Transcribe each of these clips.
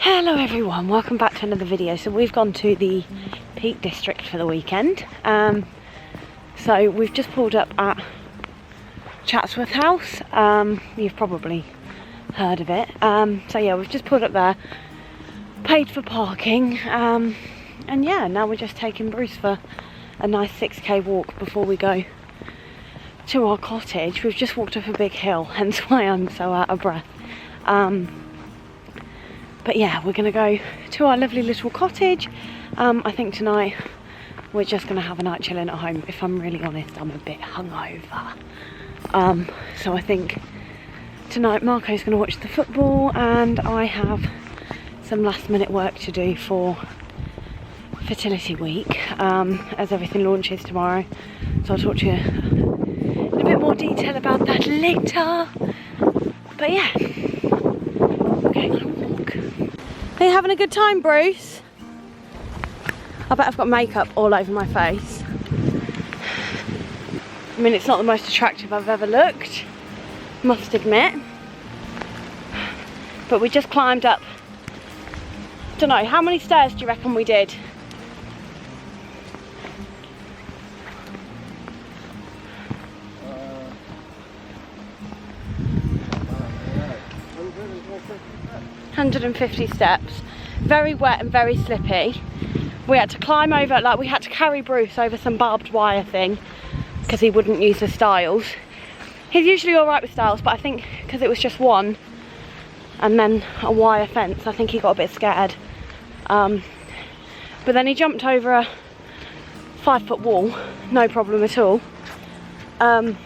Hello everyone, welcome back to another video. So we've gone to the Peak District for the weekend. So we've just pulled up at Chatsworth House. You've probably heard of it. So yeah, we've just pulled up there, paid for parking, and yeah, now we're just taking Bruce for a nice 6k walk before we go to our cottage. We've just walked up a big hill, hence why I'm so out of breath. But yeah, we're gonna go to our lovely little cottage. I think tonight we're just gonna have a night chilling at home. If I'm really honest, I'm a bit hungover. So I think tonight Marco's gonna watch the football and I have some last minute work to do for Fertility Week, as everything launches tomorrow. So I'll talk to you in a bit more detail about that later. But yeah, we're going on a walk. Are you having a good time, Bruce? I bet I've got makeup all over my face. I mean, it's not the most attractive I've ever looked, must admit. But we just climbed up, don't know, how many stairs do you reckon we did? Uh, 150 steps. Very wet and very slippy. We had to climb over, like we had to carry Bruce over some barbed wire thing because he wouldn't use the stiles. He's usually alright with stiles, but I think because it was just one and then a wire fence, I think he got a bit scared. But then he jumped over a 5-foot wall, no problem at all. But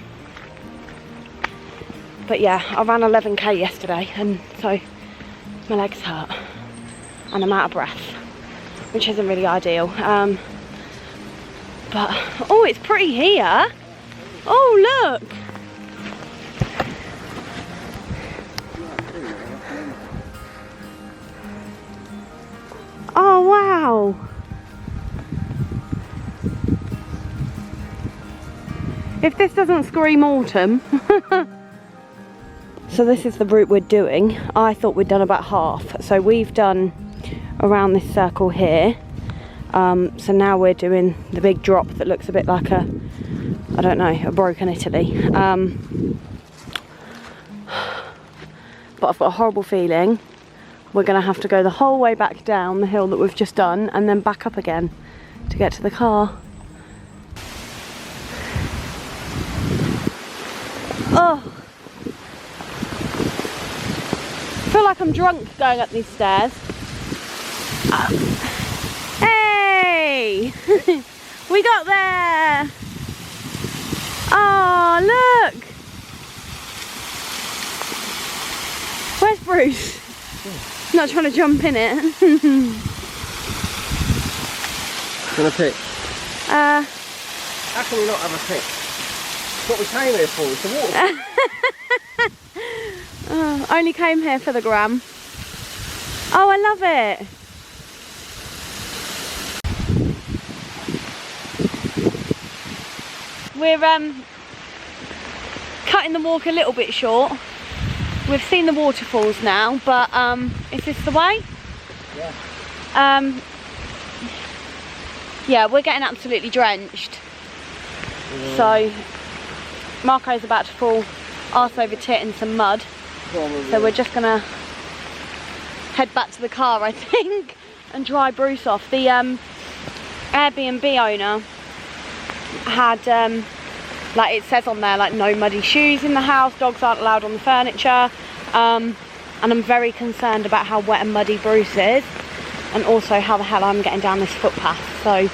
yeah, I ran 11k yesterday, and so my legs hurt and I'm out of breath, which isn't really ideal. But oh, it's pretty here. Oh, look. Oh wow. If this doesn't scream autumn. So this is the route we're doing. I thought we'd done about half. So we've done around this circle here. So now we're doing the big drop that looks a bit like a, I don't know, a broken Italy. But I've got a horrible feeling we're gonna have to go the whole way back down the hill that we've just done and then back up again to get to the car. Oh. I feel like I'm drunk going up these stairs. Hey! We got there! Oh, look! Where's Bruce? Not trying to jump in it. Gonna pick? How can we not have a pick? It's what we came here for, it's the water. Oh, only came here for the gram. Oh, I love it. We're cutting the walk a little bit short. We've seen the waterfalls now, but is this the way? Yeah. Yeah, we're getting absolutely drenched. Yeah. So Marco's about to fall arse over tit in some mud. Probably. So we're just gonna head back to the car, I think, and dry Bruce off. The Airbnb owner had, like it says on there, like no muddy shoes in the house, dogs aren't allowed on the furniture, and I'm very concerned about how wet and muddy Bruce is, and also how the hell I'm getting down this footpath. So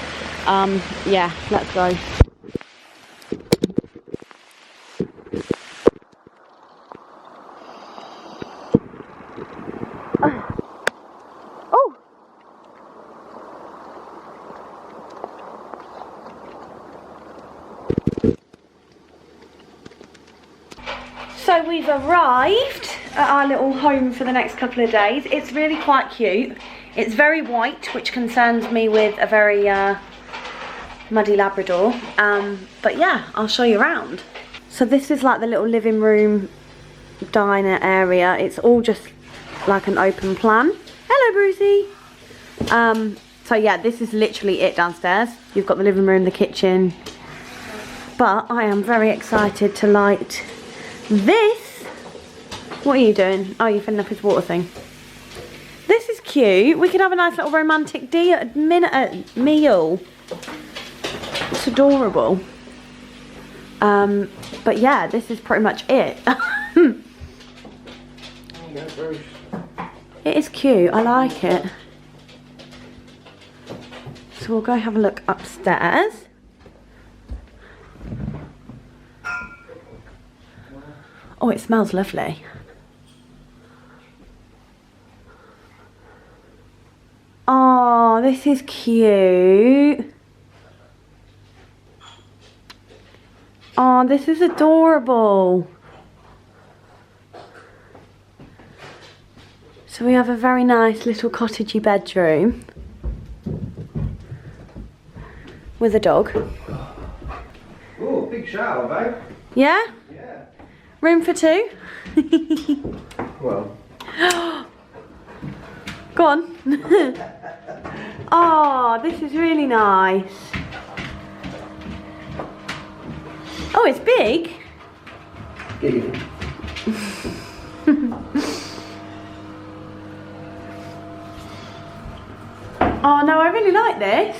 yeah, let's go. So we've arrived at our little home for the next couple of days. It's really quite cute. It's very white, which concerns me with a very muddy Labrador. But yeah, I'll show you around. So this is like the little living room, diner area. It's all just like an open plan. Hello, Hello, Brucey. So yeah, this is literally it downstairs. You've got the living room, the kitchen. But I am very excited to light this. What are you doing? Oh, you're filling up his water thing. This is cute. We could have a nice little romantic meal. It's adorable. But yeah, this is pretty much it. It is cute. I like it. So we'll go have a look upstairs. Oh, it smells lovely. Oh, this is cute. Oh, this is adorable. So we have a very nice little cottagey bedroom with a dog. Oh, big shower, babe. Yeah? Yeah. Room for two? Well. Go on. Oh, this is really nice. Oh, it's big. Giggity. Oh no, I really like this.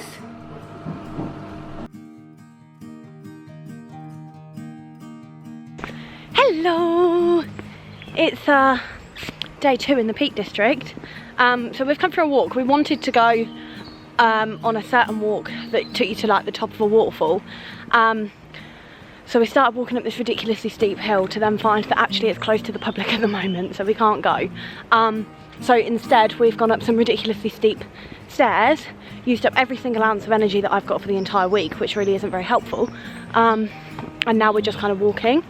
Hello. It's day 2 in the Peak District. So we've come for a walk. We wanted to go on a certain walk that took you to like the top of a waterfall. So we started walking up this ridiculously steep hill to then find that actually it's closed to the public at the moment, so we can't go. So instead we've gone up some ridiculously steep stairs, used up every single ounce of energy that I've got for the entire week, which really isn't very helpful. And now we're just kind of walking.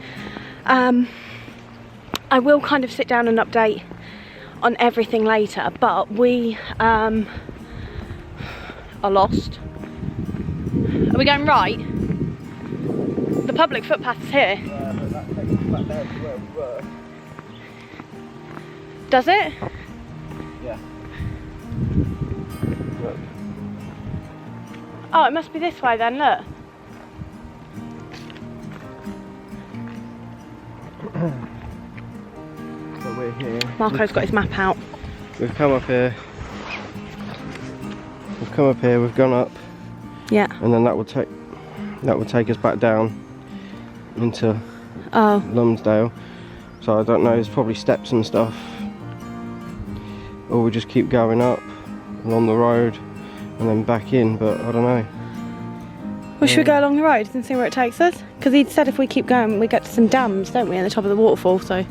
I will kind of sit down and update on everything later, but we are lost. Are we going right? The public footpath is here. Yeah, but that takes us back down to where we were. Does it? Yeah. Look. Oh, it must be this way then, look. So we're here. Marco's got his map out. We've come up here. We've gone up. Yeah. And then that will take us back down into Lumsdale. So I don't know, there's probably steps and stuff. Or we just keep going up along the road and then back in, but I don't know. Well, should we go along the road and see where it takes us? Because he'd said if we keep going we get to some dams, don't we, at the top of the waterfall, so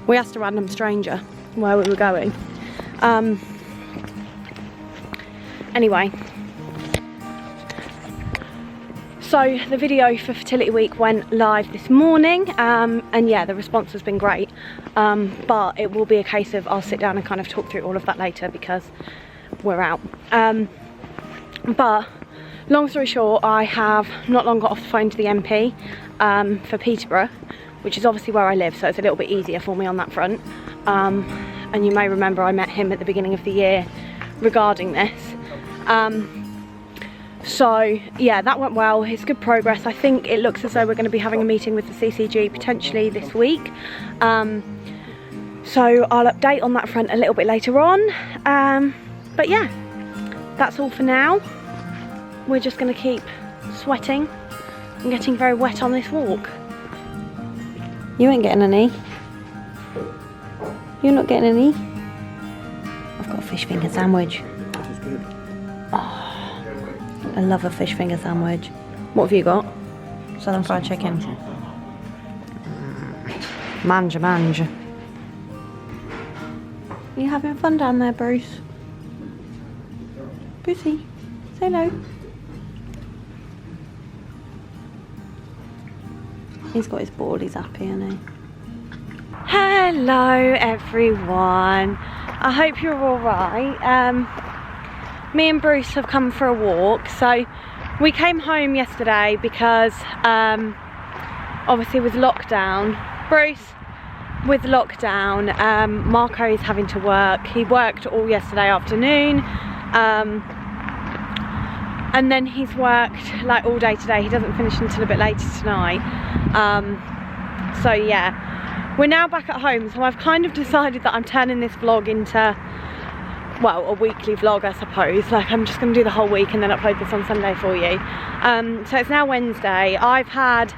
we asked a random stranger where we were going. Anyway, so the video for Fertility Week went live this morning, and yeah, the response has been great, but it will be a case of I'll sit down and kind of talk through all of that later because we're out. But long story short, I have not long got off the phone to the MP for Peterborough, which is obviously where I live, so it's a little bit easier for me on that front. And you may remember I met him at the beginning of the year regarding this. So yeah, that went well. It's good progress. I think it looks as though we're going to be having a meeting with the CCG potentially this week. So I'll update on that front a little bit later on. But yeah, that's all for now. We're just going to keep sweating and getting very wet on this walk. You ain't getting any. You're not getting any. I've got a fish finger sandwich. Oh, I love a fish finger sandwich. What have you got? Southern fried chicken. Manja, manja. Are you having fun down there, Bruce? Brucey, say hello. He's got his ball, he's happy, isn't he? Hello everyone. I hope you're alright. Me and Bruce have come for a walk. So we came home yesterday because obviously with lockdown. Bruce, with lockdown, Marco is having to work. He worked all yesterday afternoon, and then he's worked like all day today. He doesn't finish until a bit later tonight. So yeah, we're now back at home, so I've kind of decided that I'm turning this vlog into, well, a weekly vlog, I suppose. Like, I'm just going to do the whole week and then upload this on Sunday for you. So it's now Wednesday. I've had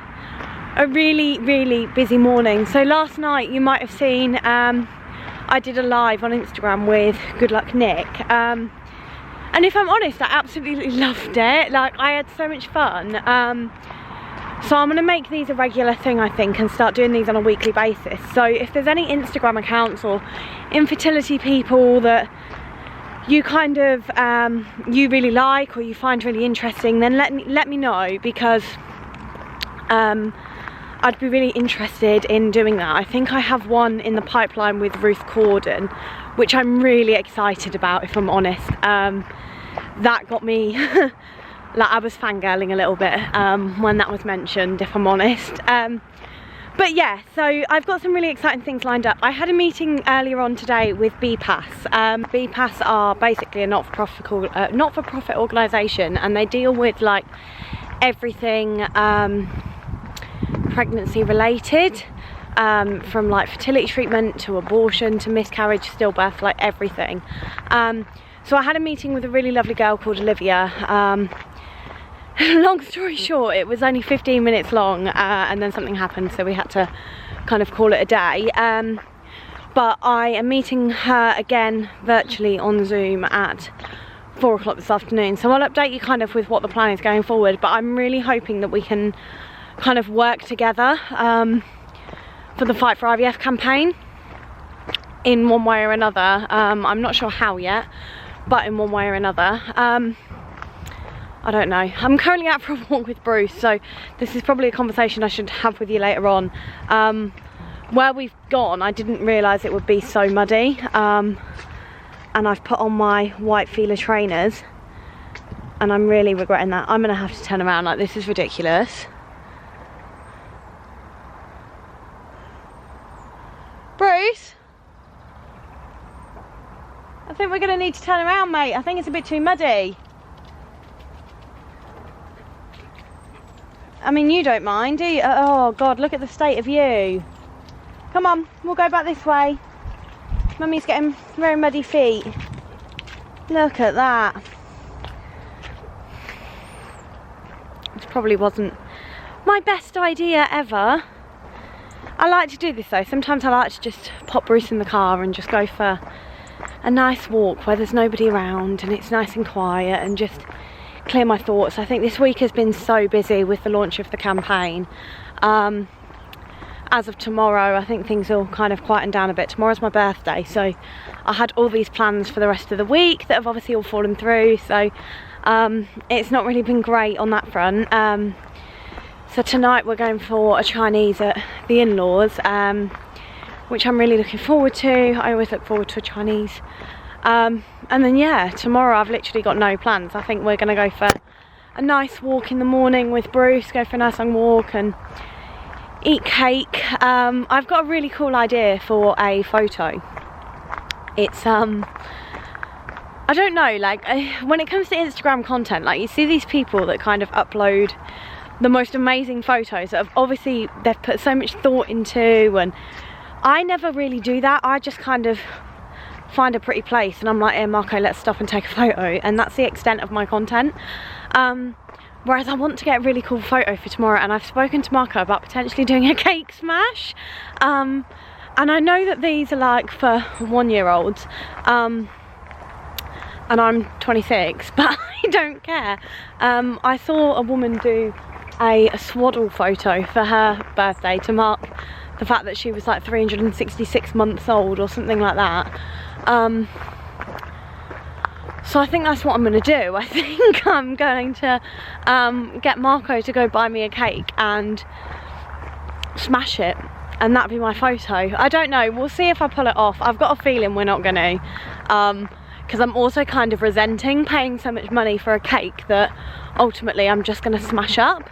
a really busy morning. So last night you might have seen I did a live on Instagram with Good Luck Nick, and if I'm honest, I absolutely loved it. Like, I had so much fun. So I'm going to make these a regular thing, I think, and start doing these on a weekly basis. So if there's any Instagram accounts or infertility people that you kind of you really like or you find really interesting, then let me know, because I'd be really interested in doing that. I think I have one in the pipeline with Ruth Corden, which I'm really excited about, if I'm honest. That got me, like, I was fangirling a little bit when that was mentioned, if I'm honest. But yeah, so I've got some really exciting things lined up. I had a meeting earlier on today with BPAS. BPAS are basically a not-for-profit organisation, and they deal with like everything pregnancy related, from like fertility treatment to abortion to miscarriage, stillbirth, like everything. So I had a meeting with a really lovely girl called Olivia. Long story short, it was only 15 minutes long, and then something happened, so we had to kind of call it a day. But I am meeting her again virtually on Zoom at 4 o'clock this afternoon, so I'll update you kind of with what the plan is going forward. But I'm really hoping that we can kind of work together for the Fight for IVF campaign in one way or another. I'm not sure how yet, but in one way or another. I don't know. I'm currently out for a walk with Bruce, so this is probably a conversation I should have with you later on. Where we've gone, I didn't realise it would be so muddy, and I've put on my white Fila trainers, and I'm really regretting that. I'm gonna have to turn around, like, this is ridiculous. Bruce? I think we're gonna need to turn around, mate. I think it's a bit too muddy. I mean, you don't mind, do you? Oh God, look at the state of you. Come on, we'll go back this way. Mummy's getting very muddy feet. Look at that. This probably wasn't my best idea ever. I like to do this though. Sometimes I like to just pop Bruce in the car and just go for a nice walk where there's nobody around and it's nice and quiet, and just clear my thoughts. I think this week has been so busy with the launch of the campaign. As of tomorrow, I think things will kind of quieten down a bit. Tomorrow's my birthday, so I had all these plans for the rest of the week that have obviously all fallen through, so it's not really been great on that front. So tonight we're going for a Chinese at the in-laws, which I'm really looking forward to. I always look forward to a Chinese. And then yeah, tomorrow I've literally got no plans. I think we're gonna go for a nice walk in the morning with Bruce, go for a nice long walk and eat cake. I've got a really cool idea for a photo. It's I don't know, like, when it comes to Instagram content, like, you see these people that kind of upload the most amazing photos that have obviously they've put so much thought into, and I never really do that. I just kind of find a pretty place and I'm like, hey Marco, let's stop and take a photo, and that's the extent of my content. Whereas I want to get a really cool photo for tomorrow, and I've spoken to Marco about potentially doing a cake smash, and I know that these are like for 1-year-olds, and I'm 26, but I don't care. I saw a woman do a swaddle photo for her birthday to mark the fact that she was like 366 months old or something like that. So I think that's what I'm going to do. I think I'm going to get Marco to go buy me a cake and smash it, and that'll be my photo. I don't know, we'll see if I pull it off. I've got a feeling we're not going to, because I'm also kind of resenting paying so much money for a cake that ultimately I'm just going to smash up.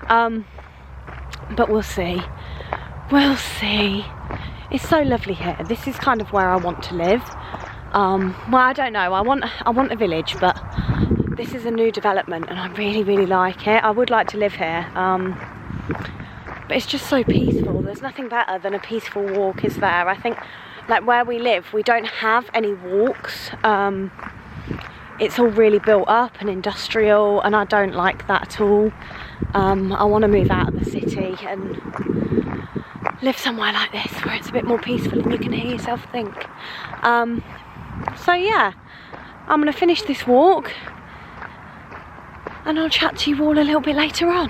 But we'll see. We'll see. It's so lovely here. This is kind of where I want to live. Well, I don't know. I want a village, but this is a new development and I really, really like it. I would like to live here. But it's just so peaceful. There's nothing better than a peaceful walk, is there? I think, like where we live, we don't have any walks. It's all really built up and industrial, and I don't like that at all. I want to move out of the city and live somewhere like this where it's a bit more peaceful and you can hear yourself think. So yeah, I'm going to finish this walk and I'll chat to you all a little bit later on.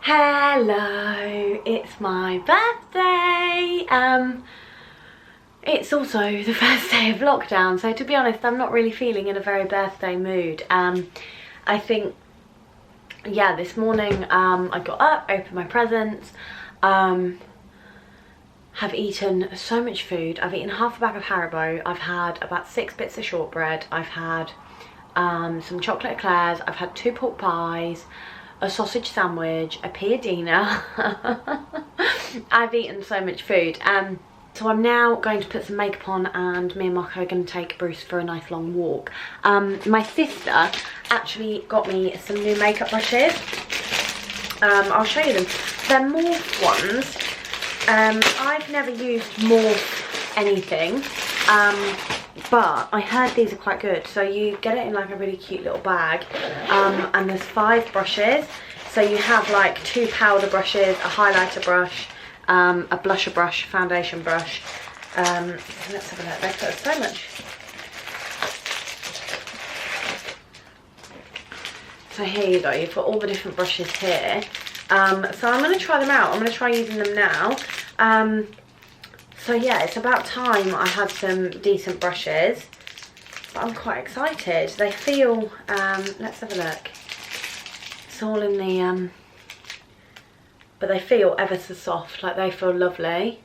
Hello, it's my birthday. It's also the first day of lockdown, so to be honest, I'm not really feeling in a very birthday mood. I think, yeah, this morning I got up, opened my presents, have eaten so much food. I've eaten half a bag of Haribo, I've had about 6 bits of shortbread, I've had some chocolate eclairs, I've had 2 pork pies, a sausage sandwich, a piadina. I've eaten so much food. So I'm now going to put some makeup on and me and Marco are going to take Bruce for a nice long walk. My sister actually got me some new makeup brushes. I'll show you them. They're Morph ones. I've never used Morph anything, but I heard these are quite good. So you get it in like a really cute little bag, and there's 5 brushes. So you have like 2 powder brushes, a highlighter brush, a blusher brush, foundation brush. Let's have a look. They've got so much. So here you go, you've got all the different brushes here. So I'm going to try them out. I'm going to try using them now. So yeah, it's about time I had some decent brushes. But I'm quite excited. They feel, let's have a look. It's all in the, but they feel ever so soft, like they feel lovely.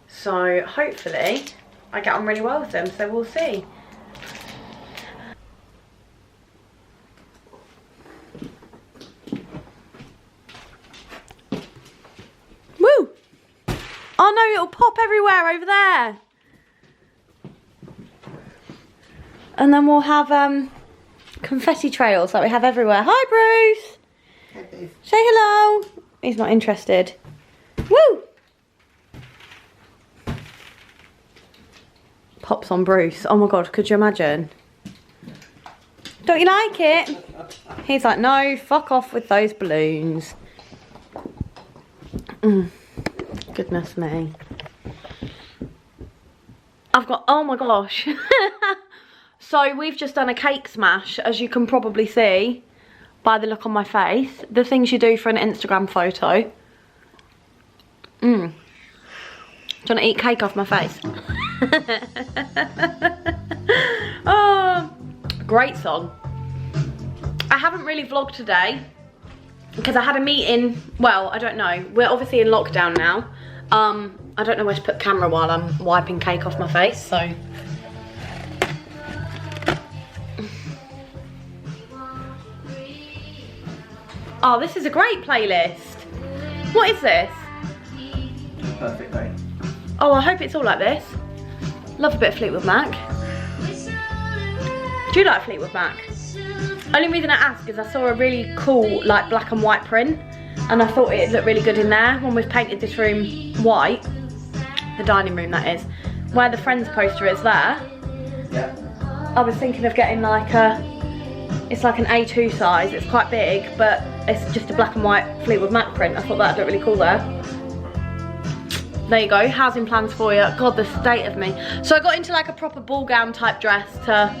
So hopefully I get on really well with them, so we'll see. Woo! Oh no, it'll pop everywhere over there. And then we'll have confetti trails like we have everywhere. Hi Bruce! Hi Bruce. Say hello! He's not interested. Woo! Pops on Bruce. Oh my god, could you imagine? Don't you like it? He's like, no, fuck off with those balloons. Goodness me. I've got, oh my gosh. So we've just done a cake smash, as you can probably see by the look on my face. The things you do for an Instagram photo. Do you want to eat cake off my face? Oh, great song. I haven't really vlogged today because I had a meeting. Well, I don't know. We're obviously in lockdown now. I don't know where to put the camera while I'm wiping cake off my face, so. Oh, this is a great playlist. What is this? Perfect day. Oh, I hope it's all like this. Love a bit of Fleetwood Mac. Do you like Fleetwood Mac? Only reason I ask is I saw a really cool like black and white print and I thought it'd look really good in there when we've painted this room white. The dining room, that is. Where the Friends poster is there. Yeah. I was thinking of getting like a, it's like an A2 size, it's quite big, but it's just a black and white Fleetwood Mac print. I thought that'd look really cool there. There you go, housing plans for you. God, the state of me. So I got into like a proper ball gown type dress to,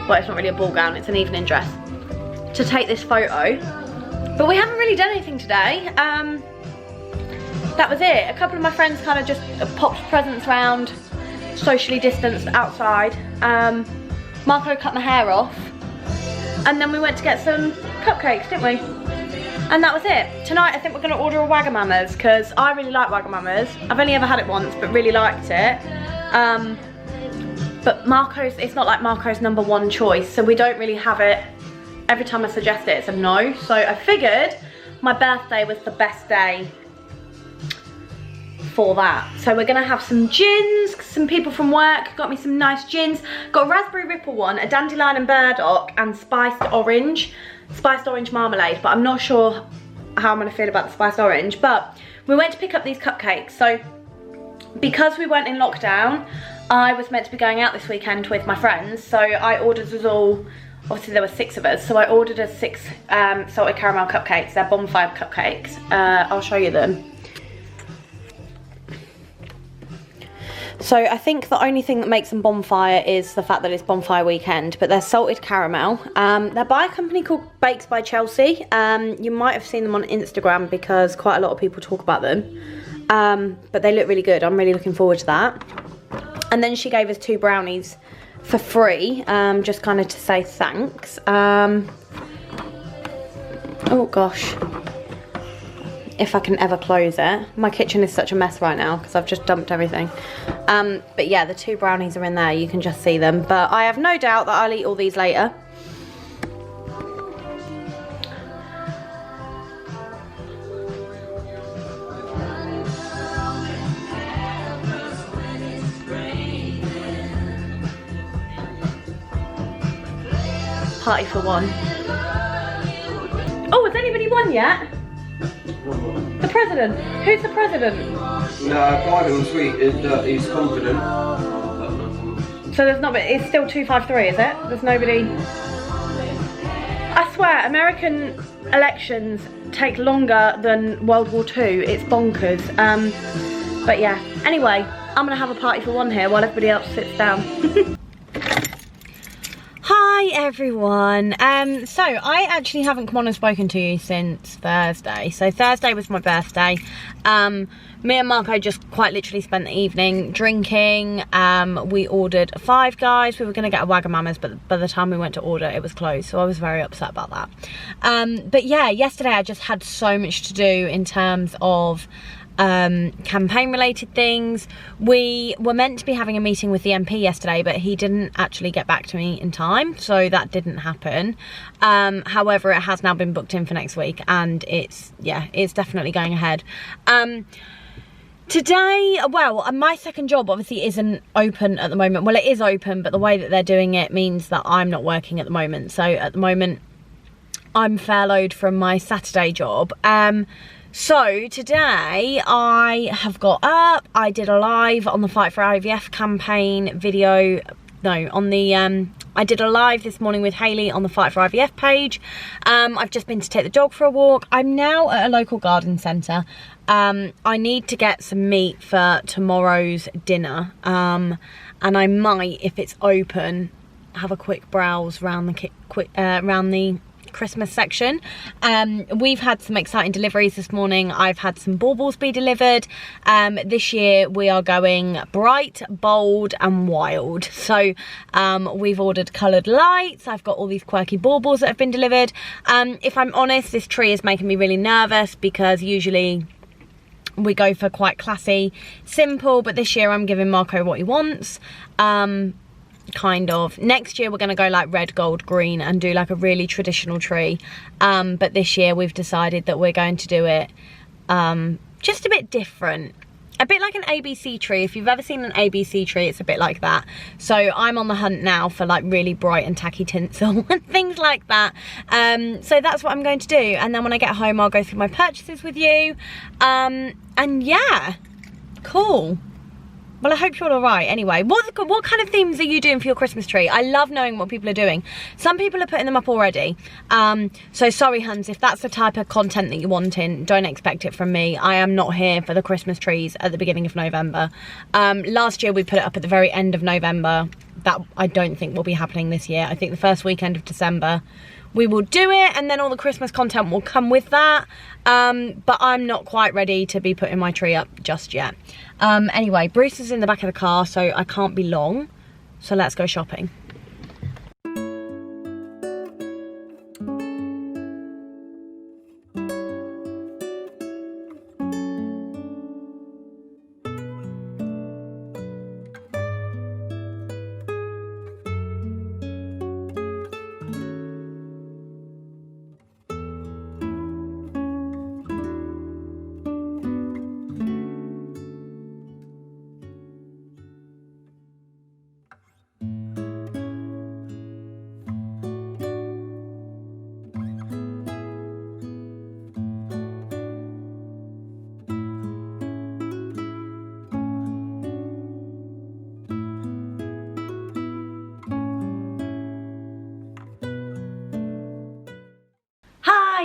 well, it's not really a ball gown, it's an evening dress, to take this photo. But we haven't really done anything today. That was it. A couple of my friends kind of just popped presents round, socially distanced outside. Marco cut my hair off. And then we went to get some cupcakes, didn't we? And that was it. Tonight I think we're going to order a Wagamama's because I really like Wagamama's. I've only ever had it once but really liked it. But Marco's, it's not like Marco's #1 choice, so we don't really have it. Every time I suggest it, it's a no. So I figured my birthday was the best day for that. So we're gonna have some gins, some people from work got me some nice gins. Got a raspberry ripple one, a dandelion and burdock, and spiced orange marmalade, but I'm not sure how I'm gonna feel about the spiced orange. But we went to pick up these cupcakes. So because we weren't in lockdown, I was meant to be going out this weekend with my friends, so I ordered us all, obviously there were 6 of us, so I ordered us 6 salted caramel cupcakes. They're bonfire cupcakes. I'll show you them. So I think the only thing that makes them bonfire is the fact that it's bonfire weekend, but they're salted caramel. They're by a company called Bakes by Chelsea. You might have seen them on Instagram because quite a lot of people talk about them. But they look really good. I'm really looking forward to that. And then she gave us 2 brownies for free, just kind of to say thanks. Oh gosh. If I can ever close it. My kitchen is such a mess right now because I've just dumped everything. But yeah, the 2 brownies are in there. You can just see them. But I have no doubt that I'll eat all these later. Party for one. Oh, has anybody won yet? The president. Who's the president? No, Biden sweet is confident. So there's not. It's still 253, is it? There's nobody. I swear, American elections take longer than World War II. It's bonkers. But yeah. Anyway, I'm gonna have a party for one here while everybody else sits down. Hi everyone. So I actually haven't come on and spoken to you since Thursday. So Thursday was my birthday. Me and Marco just quite literally spent the evening drinking. We ordered a Five Guys. We were going to get a Wagamama's, but by the time we went to order, it was closed. So I was very upset about that. But yeah, yesterday I just had so much to do in terms of campaign related things. We were meant to be having a meeting with the MP yesterday, but he didn't actually get back to me in time, so that didn't happen. However, it has now been booked in for next week, and it's definitely going ahead. Today, well, my second job obviously isn't open at the moment. Well, it is open, but the way that they're doing it means that I'm not working at the moment. So at the moment I'm furloughed from my Saturday job. So today I have got up, I did a live on the Fight for IVF campaign video, I did a live this morning with Hayley on the Fight for IVF page. I've just been to take the dog for a walk. I'm now at a local garden centre. I need to get some meat for tomorrow's dinner, and I might, if it's open, have a quick browse around the Christmas section. We've had some exciting deliveries this morning. I've had some baubles be delivered. This year we are going bright, bold and wild. So we've ordered coloured lights. I've got all these quirky baubles that have been delivered. If I'm honest, this tree is making me really nervous because usually we go for quite classy, simple, but this year I'm giving Marco what he wants. Kind of. Next year we're going to go like red, gold, green and do like a really traditional tree, but this year we've decided that we're going to do it just a bit different, a bit like an ABC tree. If you've ever seen an ABC tree, it's a bit like that. So I'm on the hunt now for like really bright and tacky tinsel and things like that. So that's what I'm going to do, and then when I get home I'll go through my purchases with you, and yeah, cool. Well, I hope you're all right. Anyway, what kind of themes are you doing for your Christmas tree? I love knowing what people are doing. Some people are putting them up already. So sorry, Huns, if that's the type of content that you're wanting, don't expect it from me. I am not here for the Christmas trees at the beginning of November. Last year we put it up at the very end of November. That I don't think will be happening this year. I think the first weekend of December we will do it, and then all the Christmas content will come with that. But I'm not quite ready to be putting my tree up just yet. Anyway, Bruce is in the back of the car, so I can't be long. So let's go shopping.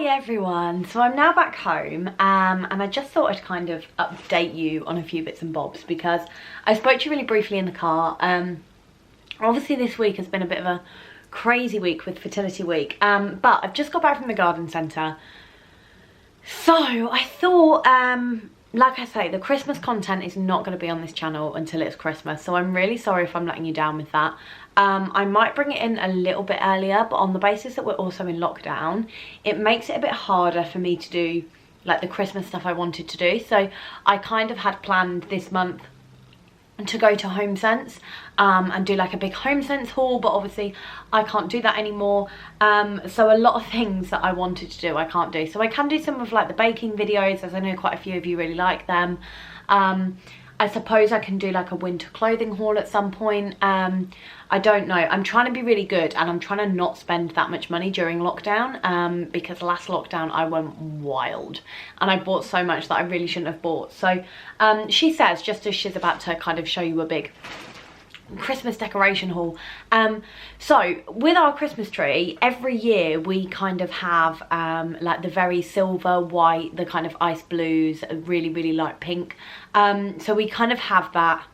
Hi everyone, so I'm now back home and I just thought I'd kind of update you on a few bits and bobs because I spoke to you really briefly in the car. Obviously this week has been a bit of a crazy week with Fertility Week, but I've just got back from the garden centre, so I thought, like I say, the Christmas content is not going to be on this channel until it's Christmas, so I'm really sorry if I'm letting you down with that. I might bring it in a little bit earlier, but on the basis that we're also in lockdown, it makes it a bit harder for me to do like the Christmas stuff I wanted to do. So I kind of had planned this month to go to HomeSense and do like a big HomeSense haul, but obviously I can't do that anymore. So a lot of things that I wanted to do I can't do. So I can do some of like the baking videos, as I know quite a few of you really like them. I suppose I can do like a winter clothing haul at some point. I don't know. I'm trying to be really good and I'm trying to not spend that much money during lockdown, because last lockdown I went wild and I bought so much that I really shouldn't have bought. So she says, just as she's about to kind of show you a big Christmas decoration haul, so with our Christmas tree every year we kind of have like the very silver, white, the kind of ice blues, really light pink, so we kind of have that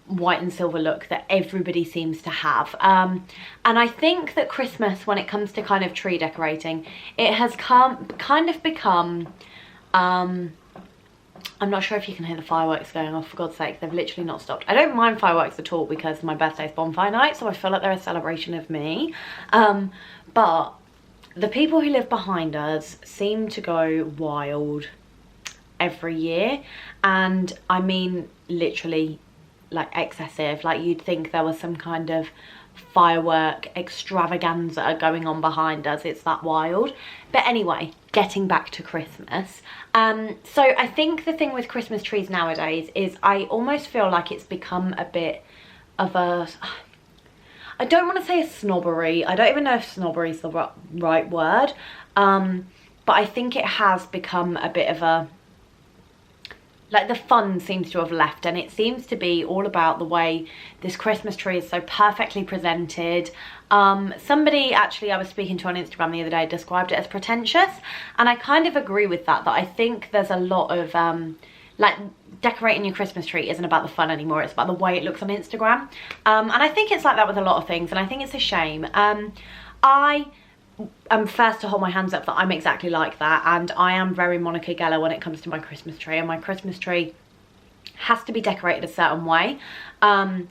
white and silver look that everybody seems to have, and I think that Christmas, when it comes to kind of tree decorating, it has kind of become, I'm not sure if you can hear the fireworks going off, for God's sake, they've literally not stopped. I don't mind fireworks at all because my birthday's bonfire night, so I feel like they're a celebration of me. But the people who live behind us seem to go wild every year. And I mean, literally, like excessive. Like you'd think there was some kind of firework extravaganza going on behind us. It's that wild. But anyway, getting back to Christmas, so I think the thing with Christmas trees nowadays is I almost feel like it's become a bit of a, I don't want to say a snobbery, I don't even know if snobbery is the right word, but I think it has become a bit of a, like the fun seems to have left, and it seems to be all about the way this Christmas tree is so perfectly presented. Somebody actually I was speaking to on Instagram the other day described it as pretentious, and I kind of agree with that I think there's a lot of like decorating your Christmas tree isn't about the fun anymore, it's about the way it looks on Instagram, and I think it's like that with a lot of things, and I think it's a shame. I'm first to hold my hands up that I'm exactly like that, and I am very Monica Geller when it comes to my Christmas tree, and my Christmas tree has to be decorated a certain way, and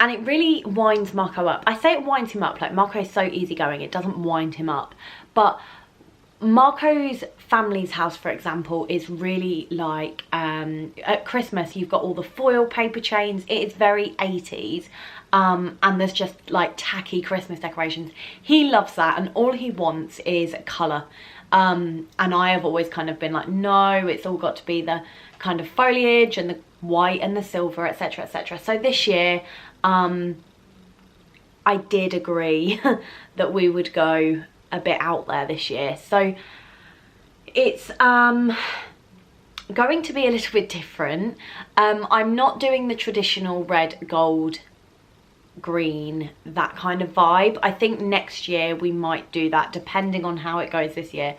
it really winds Marco up. I say it winds him up, like Marco is so easygoing, it doesn't wind him up, but Marco's family's house, for example, is really like, at Christmas you've got all the foil paper chains, it is very 80s, and there's just like tacky Christmas decorations. He loves that, and all he wants is colour, and I have always kind of been like, no, it's all got to be the kind of foliage and the white and the silver, etc, etc. So this year I did agree that we would go a bit out there this year, so it's going to be a little bit different. I'm not doing the traditional red, gold, green, that kind of vibe. I think next year we might do that, depending on how it goes this year.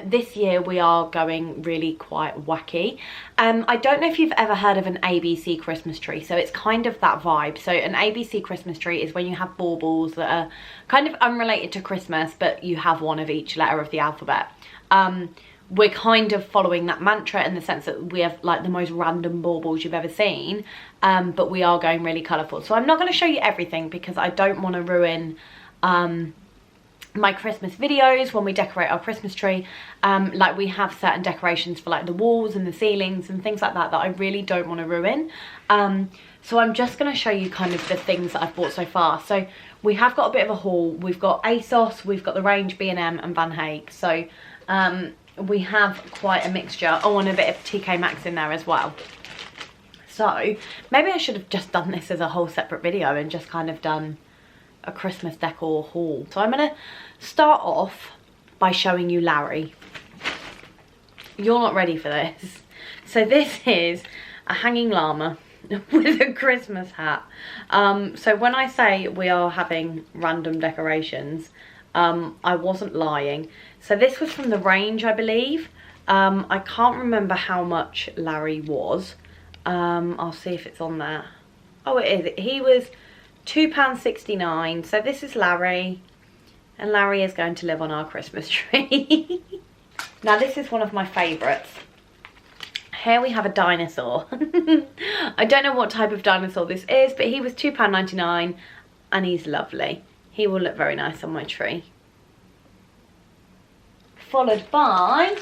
This year we are going really quite wacky. I don't know if you've ever heard of an ABC Christmas tree, so it's kind of that vibe. So an ABC Christmas tree is when you have baubles that are kind of unrelated to Christmas, but you have one of each letter of the alphabet. We're kind of following that mantra in the sense that we have like the most random baubles you've ever seen, but we are going really colourful. So I'm not going to show you everything because I don't want to ruin my Christmas videos when we decorate our Christmas tree. Like we have certain decorations for like the walls and the ceilings and things like that that I really don't want to ruin. So I'm just going to show you kind of the things that I've bought so far. So we have got a bit of a haul. We've got ASOS, we've got the range B&M and Van Hayek. So we have quite a mixture. Oh, and a bit of TK Maxx in there as well. So maybe I should have just done this as a whole separate video and just kind of done a Christmas decor haul. So I'm going to start off by showing you Larry. You're not ready for this. So this is a hanging llama with a Christmas hat. So when I say we are having random decorations, I wasn't lying. So this was from the range, I believe. I can't remember how much Larry was. I'll see if it's on there. Oh, it is. He was £2.69. So this is Larry. And Larry is going to live on our Christmas tree. Now this is one of my favourites. Here we have a dinosaur. I don't know what type of dinosaur this is, but he was £2.99 and he's lovely. He will look very nice on my tree. Followed by,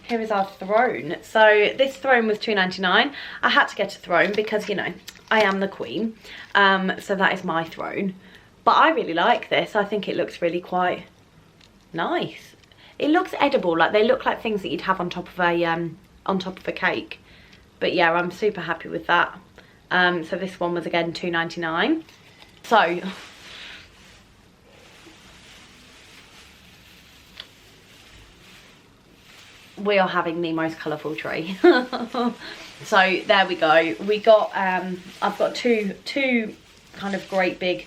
here is our throne. So this throne was £2.99. I had to get a throne because, you know, I am the queen. So that is my throne. But I really like this. I think it looks really quite nice. It looks edible, like they look like things that you'd have on top of a cake. But yeah, I'm super happy with that. So this one was again £2.99. So we are having the most colourful tree. So there we go. We got I've got two kind of great big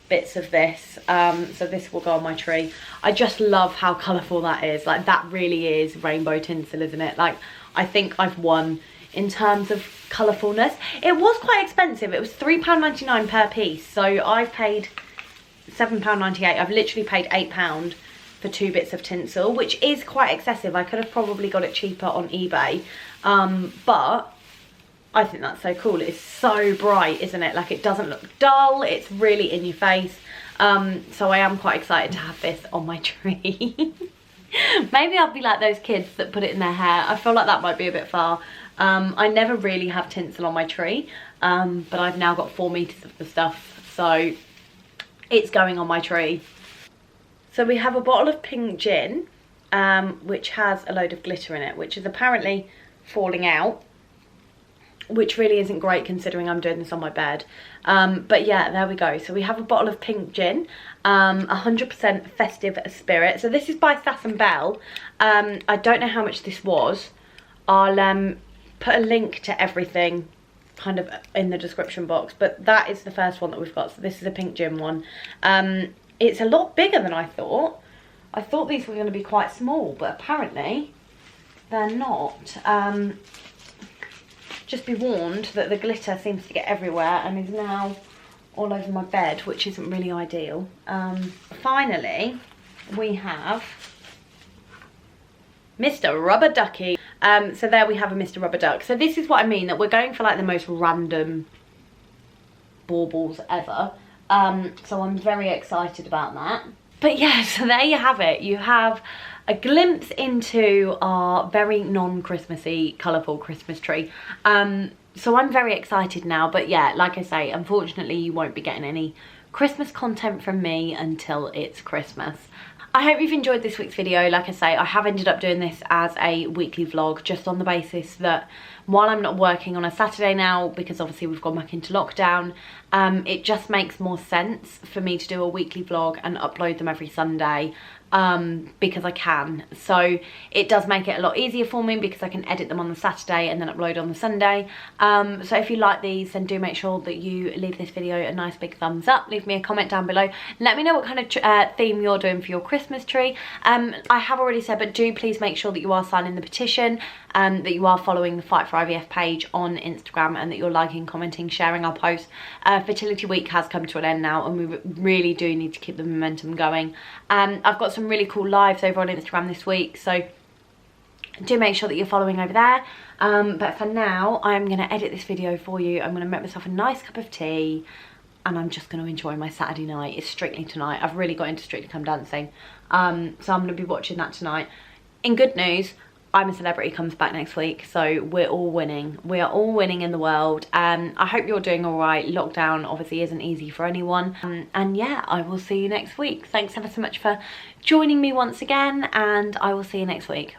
bits of this, so this will go on my tree. I just love how colourful that is. Like, that really is rainbow tinsel, isn't it? Like, I think I've won in terms of colourfulness. It was quite expensive. It was £3.99 per piece, so I've paid £7.98. I've literally paid £8 for 2 bits of tinsel, which is quite excessive. I could have probably got it cheaper on eBay, but I think that's so cool. It's so bright, isn't it? Like, it doesn't look dull. It's really in your face. So I am quite excited to have this on my tree. Maybe I'll be like those kids that put it in their hair. I feel like that might be a bit far. I never really have tinsel on my tree, but I've now got 4 meters of the stuff, so it's going on my tree. So we have a bottle of pink gin, which has a load of glitter in it, which is apparently falling out, which really isn't great considering I'm doing this on my bed. But yeah, there we go. So we have a bottle of pink gin, 100% festive spirit. So this is by Sass & Bell. I don't know how much this was. I'll put a link to everything kind of in the description box, but that is the first one that we've got. So this is a pink gin one. It's a lot bigger than I thought. I thought these were going to be quite small, but apparently they're not. Just be warned that the glitter seems to get everywhere and is now all over my bed, which isn't really ideal. Finally, we have Mr. Rubber Ducky. So there we have a Mr. Rubber Duck. So this is what I mean, that we're going for like the most random baubles ever. So I'm very excited about that. But yeah, so there you have it. You have a glimpse into our very non-Christmassy, colourful Christmas tree. So I'm very excited now. But yeah, like I say, unfortunately you won't be getting any Christmas content from me until it's Christmas. I hope you've enjoyed this week's video. Like I say, I have ended up doing this as a weekly vlog, just on the basis that while I'm not working on a Saturday now, because obviously we've gone back into lockdown, it just makes more sense for me to do a weekly vlog and upload them every Sunday, because I can. So it does make it a lot easier for me because I can edit them on the Saturday and then upload on the Sunday. So if you like these, then do make sure that you leave this video a nice big thumbs up. Leave me a comment down below. Let me know what kind of theme you're doing for your Christmas tree. I have already said, but do please make sure that you are signing the petition, that you are following the Fight for IVF page on Instagram, and that you're liking, commenting, sharing our posts. Fertility week has come to an end now, and we really do need to keep the momentum going. I've got some really cool lives over on Instagram this week, so do make sure that you're following over there. But for now, I'm going to edit this video for you. I'm going to make myself a nice cup of tea, and I'm just going to enjoy my Saturday night. It's Strictly tonight. I've really got into Strictly Come Dancing, so I'm going to be watching that tonight. In good news, I'm a Celebrity comes back next week, so we're all winning. We are all winning in the world. I hope you're doing all right. Lockdown obviously isn't easy for anyone. And yeah, I will see you next week. Thanks ever so much for joining me once again, and I will see you next week.